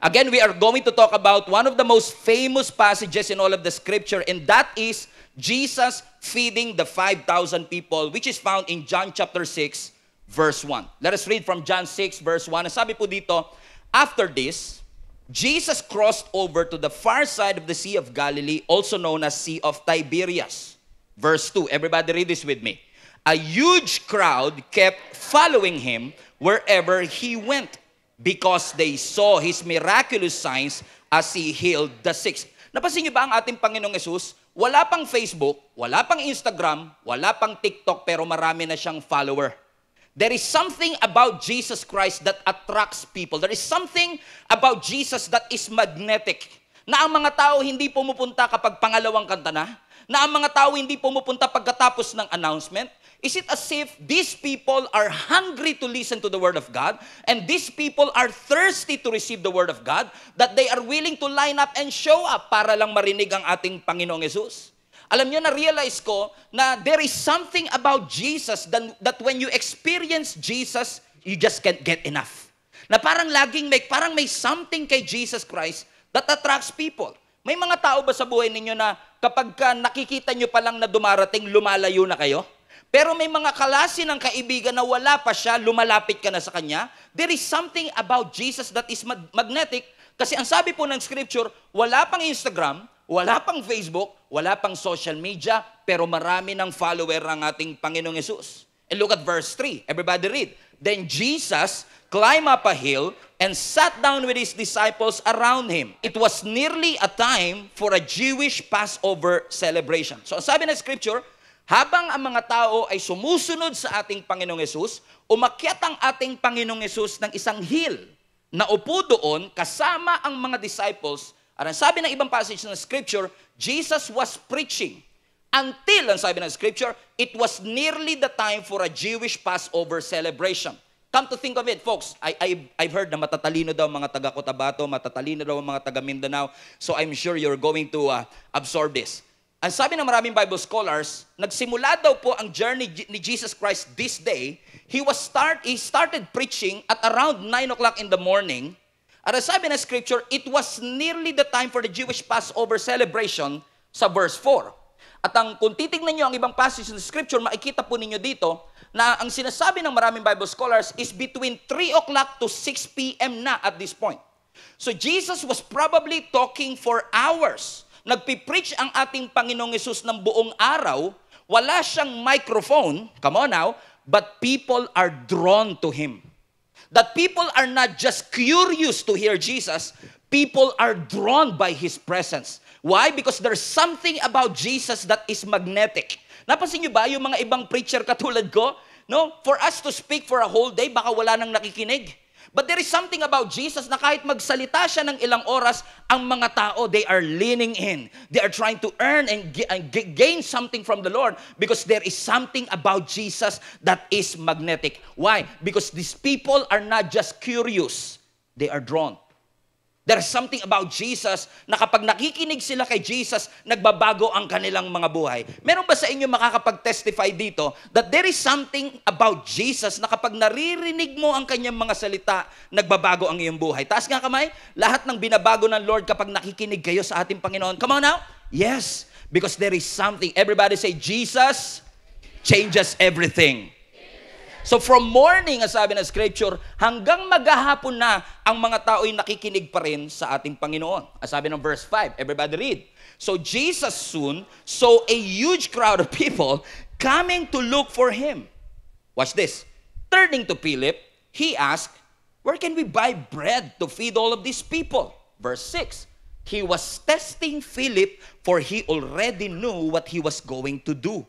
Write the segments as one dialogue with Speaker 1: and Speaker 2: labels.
Speaker 1: Again, we are going to talk about one of the most famous passages in all of the scripture, and that is Jesus feeding the 5,000 people, which is found in John chapter 6, verse 1. Let us read from John 6, verse 1. Sabi po dito, after this, Jesus crossed over to the far side of the Sea of Galilee, also known as Sea of Tiberias. Verse 2, everybody read this with me. A huge crowd kept following him wherever he went, because they saw his miraculous signs as he healed the sick. Napansin niyo ba ang ating Panginoong Yesus? Wala pang Facebook, wala pang Instagram, wala pang TikTok, pero marami na siyang follower. There is something about Jesus Christ that attracts people. There is something about Jesus that is magnetic. Na ang mga tao hindi pumupunta kapag pangalawang kanta na ang mga tao hindi pumupunta pagkatapos ng announcement. Is it as if these people are hungry to listen to the Word of God, and these people are thirsty to receive the Word of God, that they are willing to line up and show up para lang marinig ang ating Panginoong Yesus? Alam niyo, na-realize ko na there is something about Jesus that when you experience Jesus, you just can't get enough. Na parang parang may something kay Jesus Christ that attracts people. May mga tao ba sa buhay ninyo na kapag nakikita nyo pa lang na dumarating, lumalayo na kayo? Pero may mga klase ng kaibigan na wala pa siya, lumalapit ka na sa kanya. There is something about Jesus that is magnetic. Kasi ang sabi po ng scripture, wala pang Instagram, wala pang Facebook, wala pang social media, pero marami ng follower ang ating Panginoong Yesus. And look at verse 3. Everybody read. Then Jesus climbed up a hill and sat down with his disciples around him. It was nearly a time for a Jewish Passover celebration. So ang sabi ng scripture, habang ang mga tao ay sumusunod sa ating Panginoong Yesus, umakyat ang ating Panginoong Yesus ng isang hill. Naupo doon kasama ang mga disciples. At ang sabi ng ibang passage ng scripture, Jesus was preaching. Until, ang sabi ng scripture, it was nearly the time for a Jewish Passover celebration. Come to think of it, folks, I've heard na matatalino daw mga taga Cotabato, matatalino daw mga taga Mindanao, so I'm sure you're going to absorb this. Ang sabi ng maraming Bible scholars, nagsimula daw po ang journey ni Jesus Christ this day. He started preaching at around 9 o'clock in the morning. At ang sabi ng scripture, it was nearly the time for the Jewish Passover celebration sa verse 4. At kung titignan nyo ang ibang passage ng scripture, makikita po ninyo dito na ang sinasabi ng maraming Bible scholars is between 3 o'clock to 6 p.m. na at this point. So Jesus was probably talking for hours. Nagpipreach ang ating Panginoong Yesus ng buong araw, wala siyang microphone, come on now, but people are drawn to Him. That people are not just curious to hear Jesus, people are drawn by His presence. Why? Because there's something about Jesus that is magnetic. Napansin niyo ba yung mga ibang preacher katulad ko? No? For us to speak for a whole day, baka wala nang nakikinig. But there is something about Jesus na kahit magsalita siya ng ilang oras, ang mga tao, they are leaning in. They are trying to earn and gain something from the Lord because there is something about Jesus that is magnetic. Why? Because these people are not just curious, they are drawn. There is something about Jesus na kapag nakikinig sila kay Jesus, nagbabago ang kanilang mga buhay. Meron ba sa inyo makakapag-testify dito that there is something about Jesus na kapag naririnig mo ang kanyang mga salita, nagbabago ang iyong buhay? Taas nga kamay, lahat ng binabago ng Lord kapag nakikinig kayo sa ating Panginoon. Come on now. Yes, because there is something. Everybody say, Jesus changes everything. So from morning, ang sabi ng scripture, hanggang maghahapon na, ang mga tao ay nakikinig pa rin sa ating Panginoon. Ang sabi ng verse 5, everybody read. So Jesus soon saw a huge crowd of people coming to look for Him. Watch this. Turning to Philip, he asked, where can we buy bread to feed all of these people? Verse 6, he was testing Philip, for he already knew what he was going to do.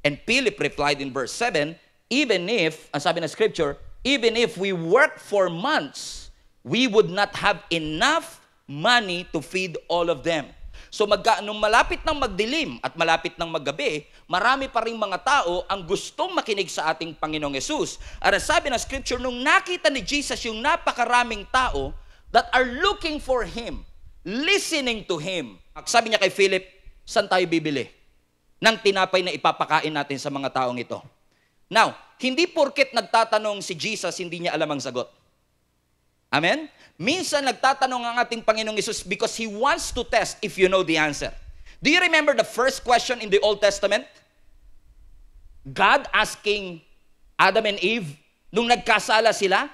Speaker 1: And Philip replied in verse 7, even if, ang sabi ng scripture, even if we work for months, we would not have enough money to feed all of them. So nung malapit ng magdilim at malapit ng maggabi, marami pa ring mga tao ang gustong makinig sa ating Panginoong Yesus. At ang sabi ng scripture, nung nakita ni Jesus yung napakaraming tao that are looking for Him, listening to Him, sabi niya kay Philip, saan tayo bibili ng tinapay na ipapakain natin sa mga taong ito? Now, hindi porket nagtatanong si Jesus, hindi niya alam ang sagot. Amen? Minsan nagtatanong ang ating Panginoong Hesus because He wants to test if you know the answer. Do you remember the first question in the Old Testament? God asking Adam and Eve, nung nagkasala sila,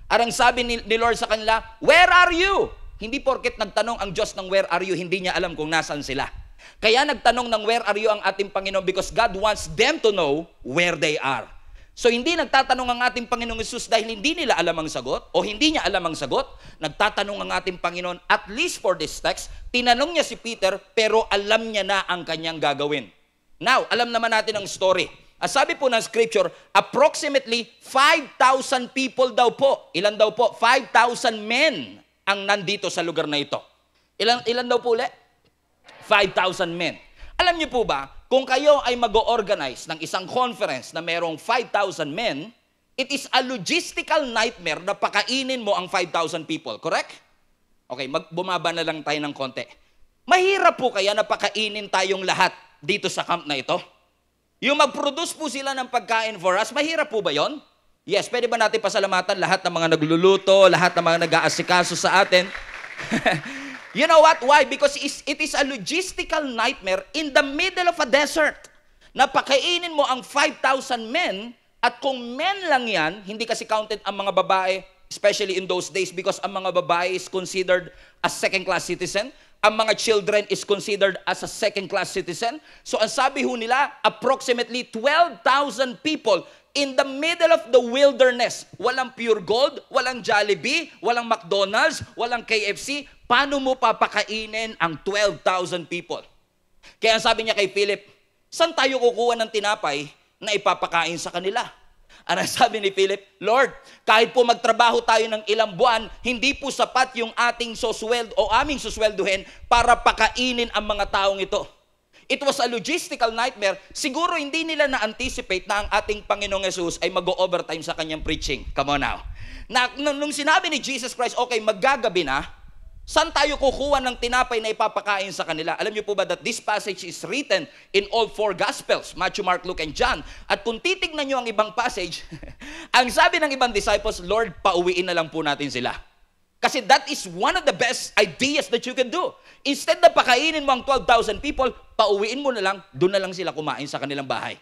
Speaker 1: arang sabi ni Lord sa kanila, "Where are you?" Hindi porket nagtanong ang Diyos ng where are you, hindi niya alam kung nasaan sila. Kaya nagtanong ng where are you ang ating Panginoon because God wants them to know where they are. So hindi nagtatanong ang ating Panginoong Hesus dahil hindi nila alam ang sagot o hindi niya alam ang sagot. Nagtatanong ang ating Panginoon, at least for this text, tinanong niya si Peter pero alam niya na ang kanyang gagawin. Now, alam naman natin ang story. Sabi po ng scripture, approximately 5,000 people daw po. Ilan daw po? 5,000 men ang nandito sa lugar na ito. Ilan daw po ulit? 5,000 men. Alam niyo po ba, kung kayo ay mag-organize ng isang conference na merong 5,000 men, it is a logistical nightmare na pakainin mo ang 5,000 people. Correct? Okay, bumaba na lang tayo ng konti. Mahirap po kaya na pakainin tayong lahat dito sa camp na ito? Yung mag-produce po sila ng pagkain for us, mahirap po ba yon? Yes, pwede ba natin pasalamatan lahat ng mga nagluluto, lahat ng mga nag-aasikaso sa atin? You know what? Why? Because it is a logistical nightmare in the middle of a desert. Napakainin mo ang 5,000 men, at kung men lang yan, hindi kasi counted ang mga babae, especially in those days, because ang mga babae is considered as second-class citizen. Ang mga children is considered as a second-class citizen. So ang sabi ho nila, approximately 12,000 people in the middle of the wilderness. Walang Pure Gold, walang Jollibee, walang McDonald's, walang KFC. Paano mo papakainin ang 12,000 people? Kaya sabi niya kay Philip, saan tayo kukuha ng tinapay na ipapakain sa kanila? Ano sabi ni Philip? Lord, kahit po magtrabaho tayo ng ilang buwan, hindi po sapat yung ating susweldo o aming suswelduhin para pakainin ang mga taong ito. It was a logistical nightmare. Siguro hindi nila na-anticipate na ang ating Panginoong Hesus ay mag-overtime sa kanyang preaching. Come on now. Nung sinabi ni Jesus Christ, okay, maggagabi na, saan tayo kukuha ng tinapay na ipapakain sa kanila? Alam niyo po ba that this passage is written in all four Gospels, Matthew, Mark, Luke, and John. At kung titignan niyo ang ibang passage, ang sabi ng ibang disciples, Lord, pauwiin na lang po natin sila. Kasi that is one of the best ideas that you can do. Instead na pakainin mo ang 12,000 people, pauwiin mo na lang, doon na lang sila kumain sa kanilang bahay.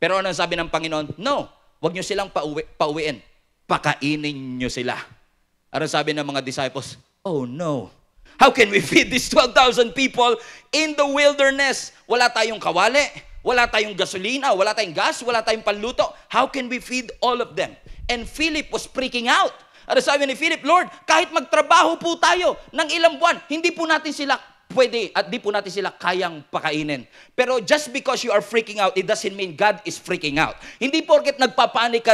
Speaker 1: Pero ano sabi ng Panginoon? No, wag niyo silang pauwiin. Pakainin niyo sila. Ano sabi ng mga disciples? Oh no. How can we feed these 12,000 people in the wilderness? Wala tayong kawali, wala tayong gasolina, wala tayong gas, wala tayong panluto. How can we feed all of them? And Philip was freaking out. Ano sabi ni Philip? Lord, kahit magtrabaho po tayo ng ilang buwan, hindi po natin sila pwede at di po natin sila kayang pakainin. Pero just because you are freaking out, it doesn't mean God is freaking out. Hindi porket nagpapanik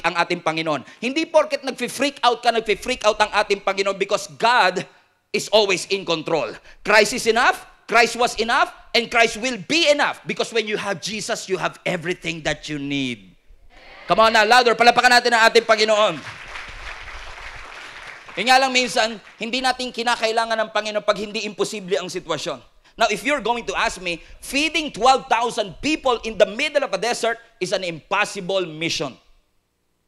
Speaker 1: ang ating Panginoon. Hindi porket nagfi-freak out ang ating Panginoon, because God is always in control. Christ is enough, Christ was enough, and Christ will be enough. Because when you have Jesus, you have everything that you need. Come on now, louder. Palapakan natin ang ating Panginoon. Kaya nga lang minsan, hindi natin kinakailangan ng Panginoon pag hindi imposible ang sitwasyon. Now, if you're going to ask me, feeding 12,000 people in the middle of a desert is an impossible mission.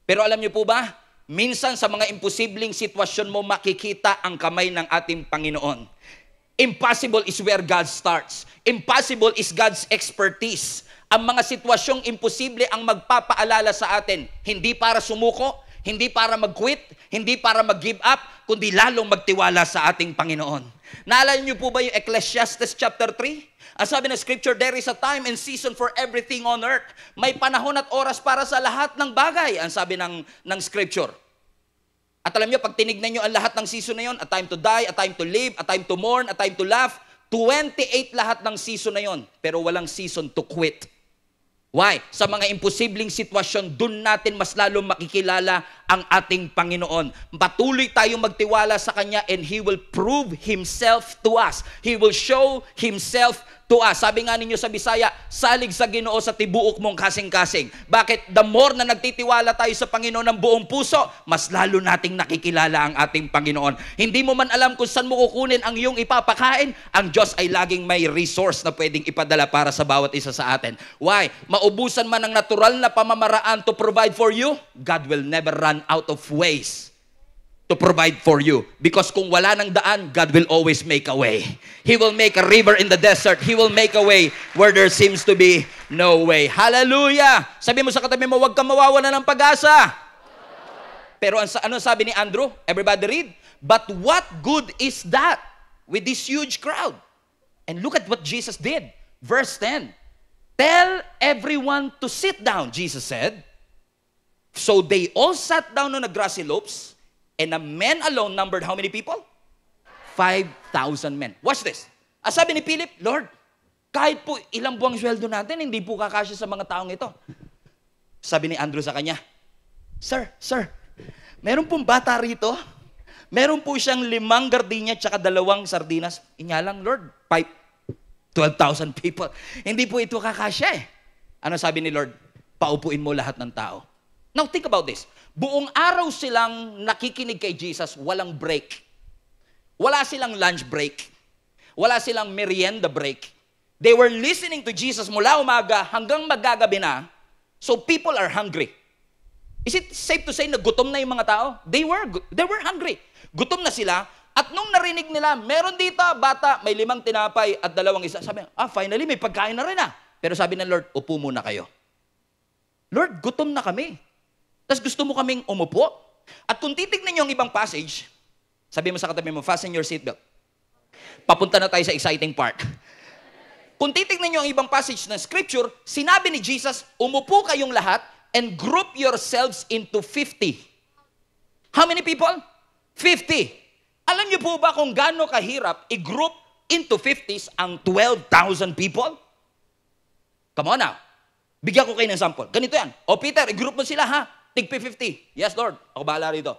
Speaker 1: Pero alam niyo po ba, minsan sa mga imposibleng sitwasyon mo, makikita ang kamay ng ating Panginoon. Impossible is where God starts. Impossible is God's expertise. Ang mga sitwasyong imposible ang magpapaalala sa atin, hindi para sumuko, hindi para mag-quit, hindi para mag-give up, kundi lalong magtiwala sa ating Panginoon. Naalala niyo po ba yung Ecclesiastes chapter 3? Ang sabi ng scripture, there is a time and season for everything on earth. May panahon at oras para sa lahat ng bagay, ang sabi ng scripture. At alam niyo, pag tinignan niyo ang lahat ng season na yon, a time to die, a time to live, a time to mourn, a time to laugh, 28 lahat ng season na yon, pero walang season to quit. Why? Sa mga imposibleng sitwasyon, dun natin mas lalong makikilala ang ating Panginoon. Patuloy tayong magtiwala sa Kanya and He will prove Himself to us. He will show Himself to us. Sabi nga ninyo sa Bisaya, salig sa Ginoo sa tibuok mong kasing-kasing. Bakit? The more na nagtitiwala tayo sa Panginoon ng buong puso, mas lalo nating nakikilala ang ating Panginoon. Hindi mo man alam kung saan mo kukunin ang iyong ipapakain, ang Diyos ay laging may resource na pwedeng ipadala para sa bawat isa sa atin. Why? Maubusan man ang natural na pamamaraan to provide for you, God will never run out of ways to provide for you. Because kung wala ng daan, God will always make a way. He will make a river in the desert. He will make a way where there seems to be no way. Hallelujah! Sabi mo sa katabi mo, huwag kang mawawala ng pag-asa. Pero ano sabi ni Andrew? Everybody read. But what good is that with this huge crowd? And look at what Jesus did. Verse 10. Tell everyone to sit down, Jesus said. So they all sat down on the grassy slopes, and a man alone numbered how many people? 5,000 men. Watch this. Sabi ni Philip, Lord, kahit po ilang buwang sweldo natin, hindi po kakasya sa mga taong ito. Sabi ni Andrew sa kanya, Sir, meron pong bata rito. Meron po siyang 5 gardenia at 2 sardinas. Inya lang, Lord, 12,000 people. Hindi po ito kakasya eh. Ano sabi ni Lord? Paupuin mo lahat ng tao. Now, think about this. Buong araw silang nakikinig kay Jesus, walang break. Wala silang lunch break. Wala silang merienda break. They were listening to Jesus mula umaga hanggang magagabi na. So people are hungry. Is it safe to say na gutom na yung mga tao? They were hungry. Gutom na sila. At nung narinig nila, meron dito, bata, may 5 tinapay at 2 isa. Sabi, finally, may pagkain na rin Pero sabi ng Lord, upo muna kayo. Lord, gutom na kami. Tapos gusto mo kaming umupo? At kung titignan niyo ang ibang passage, sabi mo sa katabi mo, fasten your seatbelt. Papunta na tayo sa exciting part. Kung titignan niyo ang ibang passage ng scripture, sinabi ni Jesus, umupo kayong lahat and group yourselves into 50. How many people? 50. Alam niyo po ba kung gaano kahirap i-group into 50s ang 12,000 people? Come on now. Bigyan ko kayo ng sample. Ganito yan. Peter, i-group mo sila Tig 50. Yes, Lord. Ako bahala rito.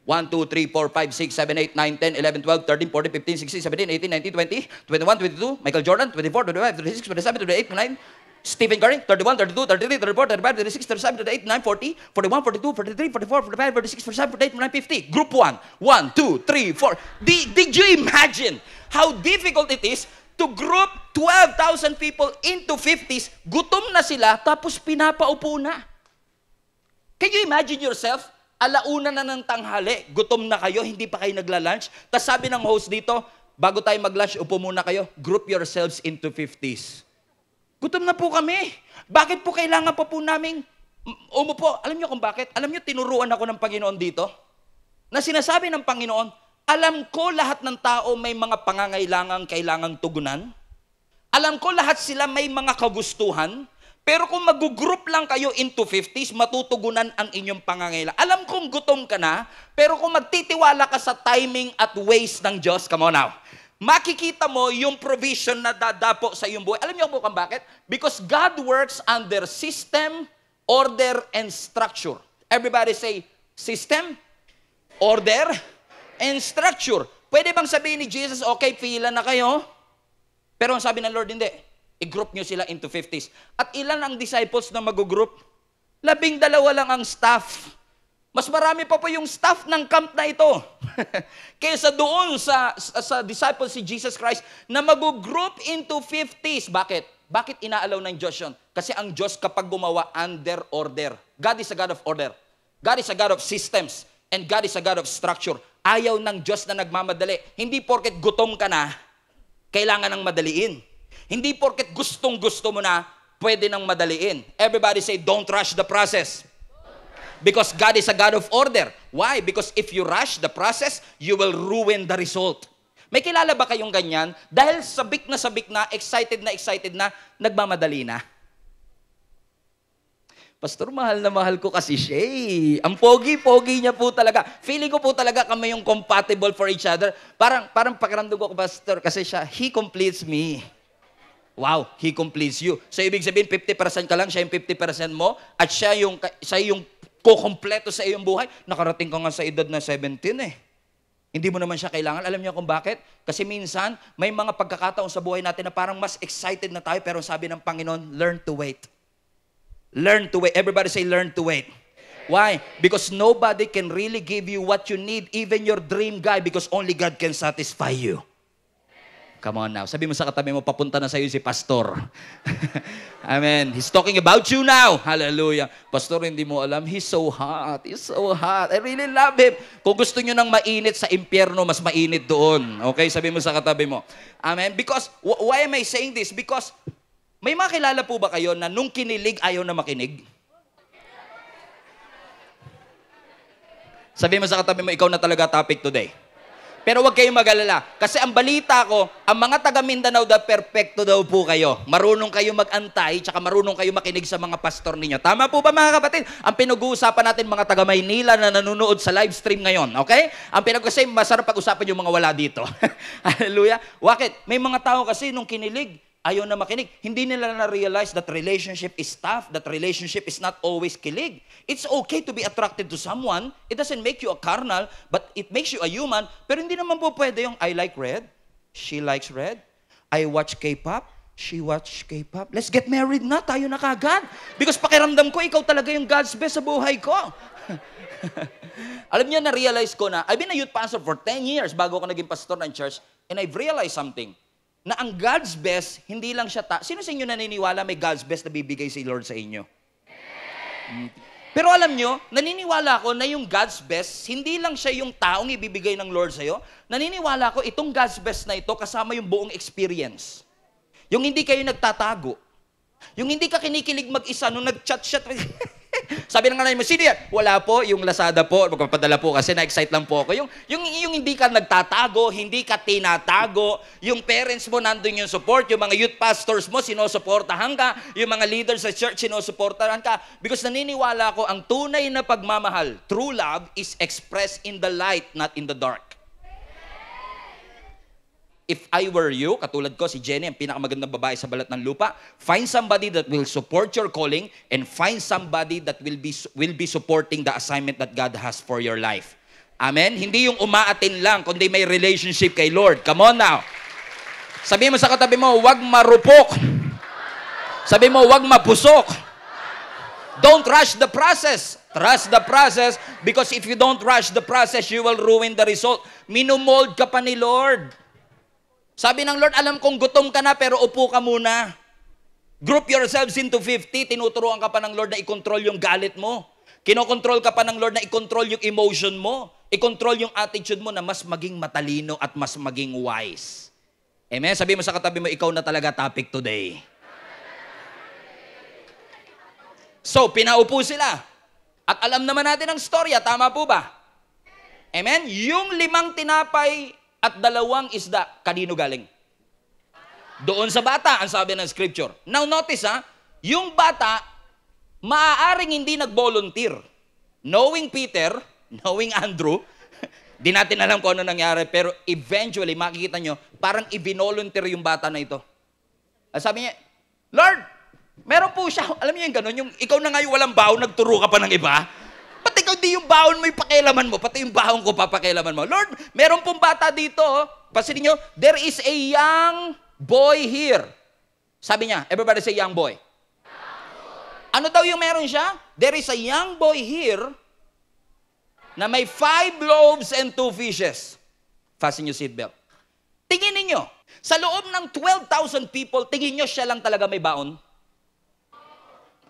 Speaker 1: 1, 2, 3, 4, 5, 6, 7, 8, 9, 10, 11, 12, 13, 14, 15, 16, 17, 18, 19, 20, 21, 22, Michael Jordan, 24, 25, 26, 27, 28, 29, Stephen Curry, 31, 32, 33, 34, 35, 36, 37, 38, 9, 40, 41, 42, 43, 44, 45, 46, 47, 48, 49, 50. Group 1. 1, 2, 3, 4. Did you imagine how difficult it is to group 12,000 people into 50s? Gutom na sila, tapos pinapaupo na. Can you imagine yourself? Alauna na ng tanghali, gutom na kayo, hindi pa kayo nagla-lunch. Tapos sabi ng host dito, bago tayo mag-lunch, upo muna kayo, group yourselves into 50s. Gutom na po kami. Bakit po kailangan pa po naming umupo? Alam niyo kung bakit? Alam niyo, tinuruan ako ng Panginoon dito, na sinasabi ng Panginoon, alam ko lahat ng tao may mga pangangailangang kailangang tugunan. Alam ko lahat sila may mga kagustuhan. Pero kung mag-group lang kayo into 50s, matutugunan ang inyong pangangailangan. Alam kong gutom ka na, pero kung magtitiwala ka sa timing at ways ng Diyos, come on now, makikita mo yung provision na dadapo sa iyong buhay. Alam niyo kung bakit? Because God works under system, order, and structure. Everybody say, system, order, and structure. Pwede bang sabihin ni Jesus, okay, pila na kayo? Pero ang sabi ng Lord, hindi. I-group nyo sila into 50s. At ilan ang disciples na mag-group? 12 lang ang staff. Mas marami pa po yung staff ng camp na ito. Kaysa doon sa disciples si Jesus Christ na mag-group into 50s. Bakit? Bakit inaalaw ng Diyos yun? Kasi ang Diyos kapag gumawa under order. God is a God of order. God is a God of systems. And God is a God of structure. Ayaw ng Diyos na nagmamadali. Hindi porket gutom ka na, kailangan ng madaliin. Hindi porket gustong-gusto mo na, pwede nang madaliin. Everybody say, don't rush the process. Because God is a God of order. Why? Because if you rush the process, you will ruin the result. May kilala ba kayong ganyan? Dahil sabik na, excited na, nagmamadali na. Pastor, mahal na mahal ko kasi siya eh. Ang pogi-pogi niya po talaga. Feeling ko po talaga kami yung compatible for each other. Parang pakiramdam ko, Pastor, kasi siya, he completes me. Wow, he completes you. So, ibig sabihin, 50% ka lang, siya yung 50% mo, at siya yung kukompleto sa iyong buhay. Nakarating ka nga sa edad na 17 eh. Hindi mo naman siya kailangan. Alam niyo kung bakit? Kasi minsan, may mga pagkakataon sa buhay natin na parang mas excited na tayo, pero sabi ng Panginoon, learn to wait. Learn to wait. Everybody say, learn to wait. Why? Because nobody can really give you what you need, even your dream guy, because only God can satisfy you. Come on now. Sabi mo sa katabi mo, papunta na sa'yo si Pastor. Amen. He's talking about you now. Hallelujah. Pastor, hindi mo alam, he's so hot. He's so hot. I really love him. Kung gusto nyo ng mainit sa impyerno, mas mainit doon. Okay? Sabi mo sa katabi mo. Amen. Because, why am I saying this? Because, may makilala po ba kayo na nung kinilig, ayaw na makinig? Sabi mo sa katabi mo, ikaw na talaga topic today. Pero huwag kayong mag-alala. Kasi ang balita ko, ang mga taga Mindanao daw, perfecto daw po kayo. Marunong kayo mag-antay, tsaka marunong kayo makinig sa mga pastor ninyo. Tama po ba mga kapatid? Ang pinag-uusapan natin mga taga Maynila na nanonood sa live stream ngayon. Okay? Ang kasi masarap pag-usapan yung mga wala dito. Hallelujah. Bakit? May mga tao kasi nung kinilig, ayaw na makinig. Hindi nila na-realize that relationship is tough, that relationship is not always kilig. It's okay to be attracted to someone. It doesn't make you a carnal, but it makes you a human. Pero hindi naman po pwede yung I like red, she likes red, I watch K-pop, she watch K-pop. Let's get married na, tayo na kagad. Because pakiramdam ko, ikaw talaga yung God's best sa buhay ko. Alam niyo, na-realize ko na, I've been a youth pastor for 10 years bago ako naging pastor ng church, and I've realized something. Na ang God's best, hindi lang siya sino sa inyo naniniwala may God's best na bibigay si Lord sa inyo? Pero alam nyo, naniniwala ko na yung God's best, hindi lang siya yung taong ibibigay ng Lord sa'yo. Naniniwala ko, itong God's best na ito, kasama yung buong experience. Yung hindi kayo nagtatago. Yung hindi ka kinikilig mag-isa, nung nag-chat-chat, sabi ng nanay mo, sino yan? Wala po, yung Lazada po, magpapadala po kasi na-excite lang po ako. Yung hindi ka nagtatago, hindi ka tinatago, yung parents mo nandun yung support, yung mga youth pastors mo, sinusuportahan ka, yung mga leaders sa church, sinusuportahan ka. Because naniniwala ko, ang tunay na pagmamahal, true love, is expressed in the light, not in the dark. If I were you, katulad ko, si Jenny, ang pinakamagandang babae sa balat ng lupa, find somebody that will support your calling and find somebody that will be supporting the assignment that God has for your life. Amen? Hindi yung umaatin lang, kundi may relationship kay Lord. Come on now. Sabi mo sa katabi mo, huwag marupok. Sabi mo, huwag mapusok. Don't rush the process. Trust the process because if you don't rush the process, you will ruin the result. Minumold ka pa ni Lord. Sabi ng Lord, alam kong gutom ka na, pero upo ka muna. Group yourselves into 50. Tinuturuan ka pa ng Lord na i-control yung galit mo. Kinokontrol ka pa ng Lord na i-control yung emotion mo. I-control yung attitude mo na mas maging matalino at mas maging wise. Amen? Sabi mo sa katabi mo, ikaw na talaga topic today. So, pinaupo sila. At alam naman natin ang storya, tama po ba? Amen? Yung 5 tinapay at 2 isda, kanino galing? Doon sa bata, ang sabi ng scripture. Now notice yung bata, maaaring hindi nag-volunteer. Knowing Peter, knowing Andrew, di natin alam kung ano nangyari, pero eventually, makikita nyo, parang i-volunteer yung bata na ito. At sabi niya, Lord, meron po siya. Alam niyo yung ganun, yung ikaw na nga yung walang baon, nagturo ka pa ng iba. Pati ikaw di yung baon mo ipakialaman mo, pati yung baon ko papakialaman mo. Lord, meron pong bata dito. Pansinin nyo, there is a young boy here. Sabi niya, everybody say young boy. Ano daw yung meron siya? There is a young boy here na may 5 loaves and 2 fishes. Fasten your seatbelt. Tingin ninyo, sa loob ng 12,000 people, tingin nyo siya lang talaga may baon?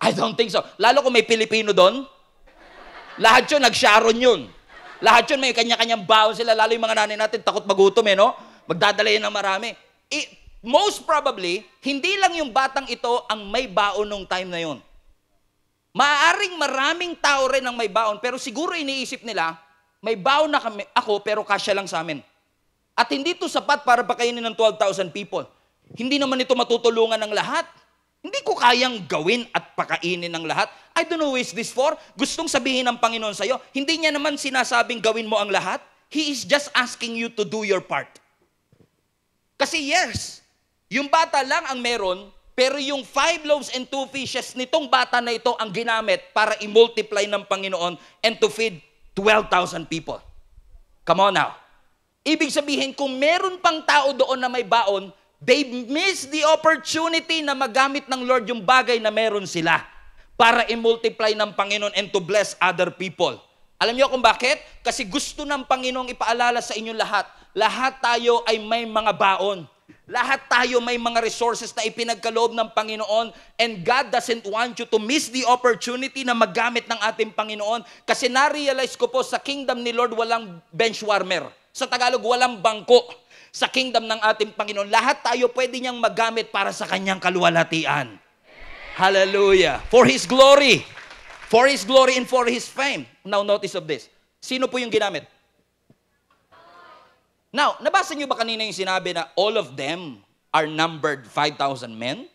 Speaker 1: I don't think so. Lalo kung may Pilipino doon, lahat yun, nag-sharon yun. Lahat yun, may kanya-kanyang baon sila. Lalo yung mga nanay natin, takot magutom no? Magdadala yan ng marami. Most probably, hindi lang yung batang ito ang may baon nung time na yun. Maaaring maraming tao rin ang may baon, pero siguro iniisip nila, may baon na ako, pero kasya lang sa amin. At hindi ito sapat para pakainin ng 12,000 people. Hindi naman ito matutulungan ng lahat. Hindi ko kayang gawin at pakainin ng lahat. I don't know who is this for. Gustong sabihin ng Panginoon sa'yo, hindi niya naman sinasabing gawin mo ang lahat. He is just asking you to do your part. Kasi yes, yung bata lang ang meron, pero yung 5 loaves and 2 fishes nitong bata na ito ang ginamit para i-multiply ng Panginoon and to feed 12,000 people. Come on now. Ibig sabihin, kung meron pang tao doon na may baon, they miss the opportunity na magamit ng Lord yung bagay na meron sila para i-multiply ng Panginoon and to bless other people. Alam niyo kung bakit? Kasi gusto ng Panginoong ipaalala sa inyo lahat. Lahat tayo ay may mga baon. Lahat tayo may mga resources na ipinagkaloob ng Panginoon, and God doesn't want you to miss the opportunity na maggamit ng ating Panginoon. Kasi na-realize ko po, sa kingdom ni Lord, walang bench warmer. Sa Tagalog, walang bangko. Sa kingdom ng ating Panginoon, lahat tayo pwede niyang magamit para sa kanyang kaluwalhatian. Hallelujah. For His glory. For His glory and for His fame. Now, notice of this. Sino po yung ginamit? Now, nabasa niyo ba kanina yung sinabi na all of them are numbered 5,000 men?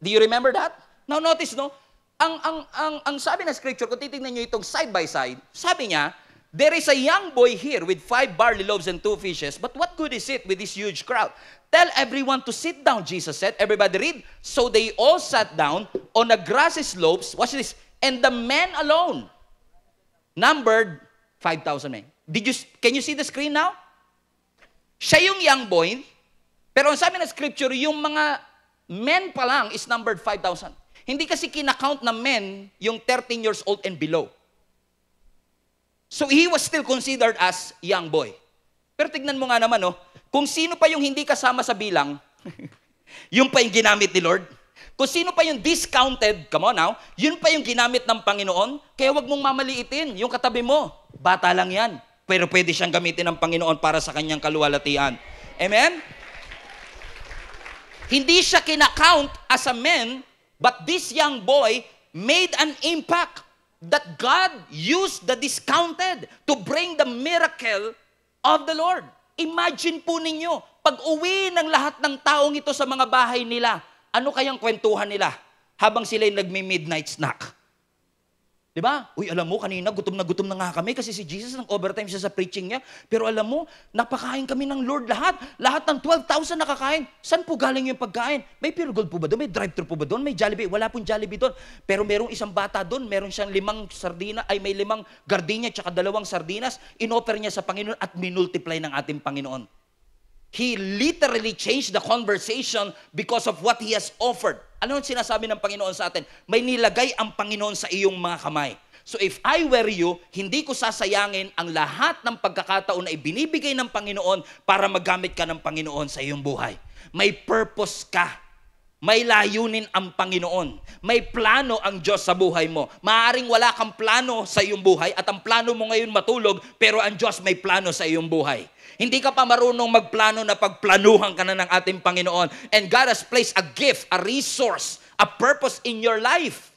Speaker 1: Do you remember that? Now, notice, no? Ang sabi ng scripture, kung titignan niyo itong side by side, sabi niya, there is a young boy here with 5 barley loaves and 2 fishes, but what good is it with this huge crowd? Tell everyone to sit down, Jesus said. Everybody read. So they all sat down on the grassy slopes. Watch this. And the men alone numbered 5,000 men. Can you see the screen now? Siya yung young boy, pero ang sabi ng scripture, yung mga men pa lang is numbered 5,000. Hindi kasi kinakount na men yung 13 years old and below. So he was still considered as young boy. Pero tignan mo nga naman, no, kung sino pa yung hindi kasama sa bilang, yung pa yung ginamit ni Lord. Kung sino pa yung discounted, come on now, yun pa yung ginamit ng Panginoon, kaya wag mong mamaliitin yung katabi mo. Bata lang yan, pero pwede siyang gamitin ng Panginoon para sa kanyang kaluwalhatian. Amen? Hindi siya kinakount as a man, but this young boy made an impact that God used the discounted to bring the miracle of the Lord. Imagine po ninyo, pag uwi ng lahat ng taong ito sa mga bahay nila, ano kayang kwentuhan nila habang sila'y nagmi-midnight snack? Diba? Uy, alam mo, kanina gutom na nga kami kasi si Jesus nang overtime siya sa preaching niya. Pero alam mo, napakain kami ng Lord lahat. Lahat ng 12,000 nakakain. Saan po galing yung pagkain? May Pure Gold po ba doon? May drive-thru po ba doon? May Jollibee? Wala pong Jollibee doon. Pero merong isang bata doon, meron siyang 5 sardina, may 5 gardenia tsaka 2 sardinas. Inoffer niya sa Panginoon at minultiply ng ating Panginoon. He literally changed the conversation because of what He has offered. Ano ang sinasabi ng Panginoon sa atin? May nilagay ang Panginoon sa iyong mga kamay. So if I were you, hindi ko sasayangin ang lahat ng pagkakataon na ibinibigay ng Panginoon para magamit ka ng Panginoon sa iyong buhay. May purpose ka. May layunin ang Panginoon. May plano ang Diyos sa buhay mo. Maaaring wala kang plano sa iyong buhay at ang plano mo ngayon matulog, pero ang Diyos may plano sa iyong buhay. Hindi ka pa marunong magplano na pagplanuhan ka na ng ating Panginoon. And God has placed a gift, a resource, a purpose in your life.